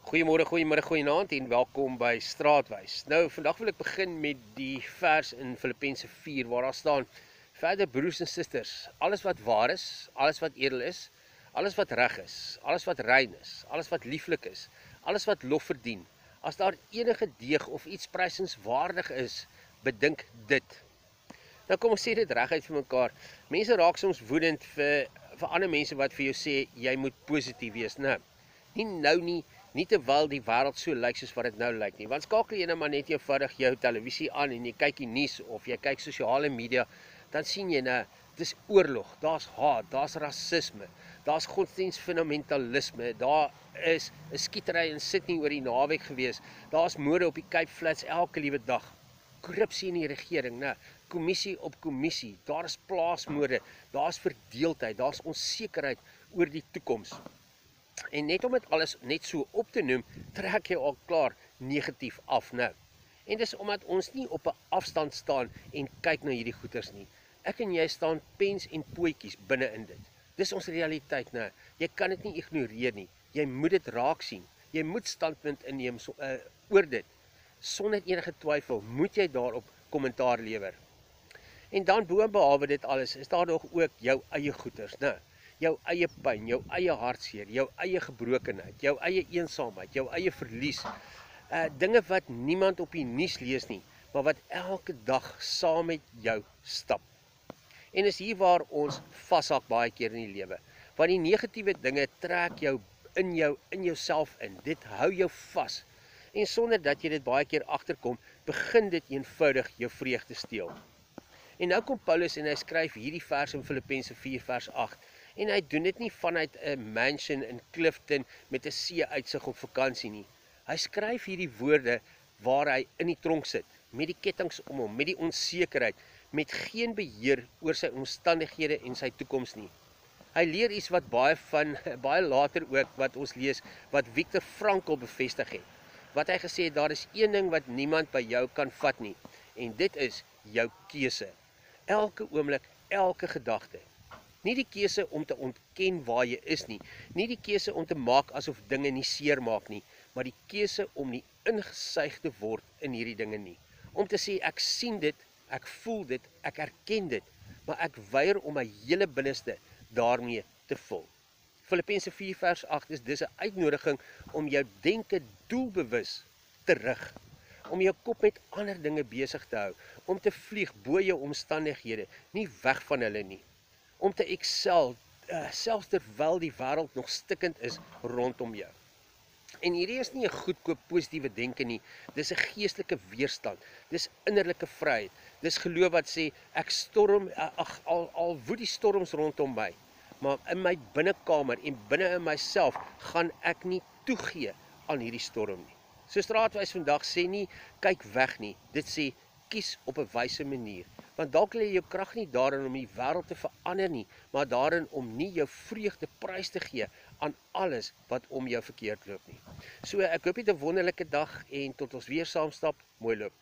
Goeiemôre, goeienaand en welkom by Straatwys. Nou, vandag wil ek begin met die vers in Filippense 4 waar daar staan: Verder broers en susters, alles wat waar is, alles wat edel is, alles wat reg is, alles wat rein is, alles wat lieflik is, alles wat lof verdien, as daar enige deeg of iets prysenswaardig is, bedink dit. Nou kom ons sê dit reguit vir mekaar. Mense raak soms woedend vir ander mense wat vir jou sê jy moet positief wees. Nou, nie terwyl die wêreld so lyk soos wat dit nou lyk nie. Want skakel jy nou maar net eenvoudig jou televisie aan en jy kyk die nuus of jy kyk sosiale media, dan sien jy nou, dis oorlog, daar's haat, daar's rasisme, daar's godsdienstfundamentalisme, daar is 'n skietery in Sydney oor die naweek gewees, daar's moorde op die Cape Flats elke liewe dag. Korrupsie in die regering, né? Kommissie op kommissie, daar is plaasmoorde, daar's verdeeldheid, daar's onsekerheid oor die toekoms. En net om dit alles net so op te noem, trek jy al klaar negatief af nou. En dis omdat ons nie op 'n afstand staan en kyk na hierdie goeters nie. Ek en jy staan pens en pootjies binne in dit. Dis ons realiteit nou. Jy kan dit nie ignoreer nie. Jy moet dit raak sien. Jy moet standpunt inneem oor dit. Sonder enige twyfel moet jy daarop kommentaar lewer. En dan boonbehalwe dit alles, is daar nog ook jou eie goeters, né? Jou eie pyn, jou eie hartseer, jou eie gebrokenheid, jou eie eensaamheid, jou eie verlies. Dinge wat niemand op die nuus lees nie, maar wat elke dag saam met jou stap. En is hier waar ons vashak baie keer in die lewe. Want die negatiewe dinge trek jou in jouself in. Dit hou jou vas. En sonder dat jy dit baie keer agterkom, begin dit eenvoudig jou vreugde steel. En nou kom Paulus en hy skryf hierdie vers in Filippense 4 vers 8. En hy doen dit nie vanuit 'n mansion in Clifton met 'n see-uitsig op vakansie nie. Hy skryf hierdie woorde waar hy in die tronk sit, met die kettinge om hom, met die onsekerheid, met geen beheer oor sy omstandighede en sy toekoms nie. Hy leer iets wat baie later ook wat ons lees, wat Viktor Frankl bevestig het. Wat hy gesê het, daar is een ding wat niemand by jou kan vat nie, en dit is jou keuse. Elke oomblik, elke gedagte. Nie die keuse om te ontken waar jy is nie, nie die keuse om te maak asof dinge nie seer maak nie, maar die keuse om nie ingesuig te word in hierdie dinge nie. Om te sê ek sien dit, ek voel dit, ek erken dit, maar ek weier om my hele binneste daarmee te vul. Filippense 4 vers 8 is dis 'n uitnodiging om jou denke doelbewus te rig, om jou kop met ander dinge besig te hou, om te vlieg bo jou omstandighede, nie weg van hulle nie, om te excel, selfs terwyl die wêreld nog stikkend is rondom jou. En hierdie is nie 'n goedkoop positiewe denke nie, dis 'n geestelike weerstand, dis innerlike vryheid, dis geloof wat sê, ek storm, al woed die storms rondom my, maar in my binnekamer en binne in myself gaan ek nie toegee aan hierdie storm nie. So Straatwys vandag sê nie, kyk weg nie, dit sê, kies op 'n wyse manier. Want dalk lê jou krag nie daarin om die wêreld te verander nie, maar daarin om nie jou vreugde prys te gee aan alles wat om jou verkeerd loop nie. So ek hoop jy het 'n wonderlike dag en tot ons weer saam stap, mooi loop.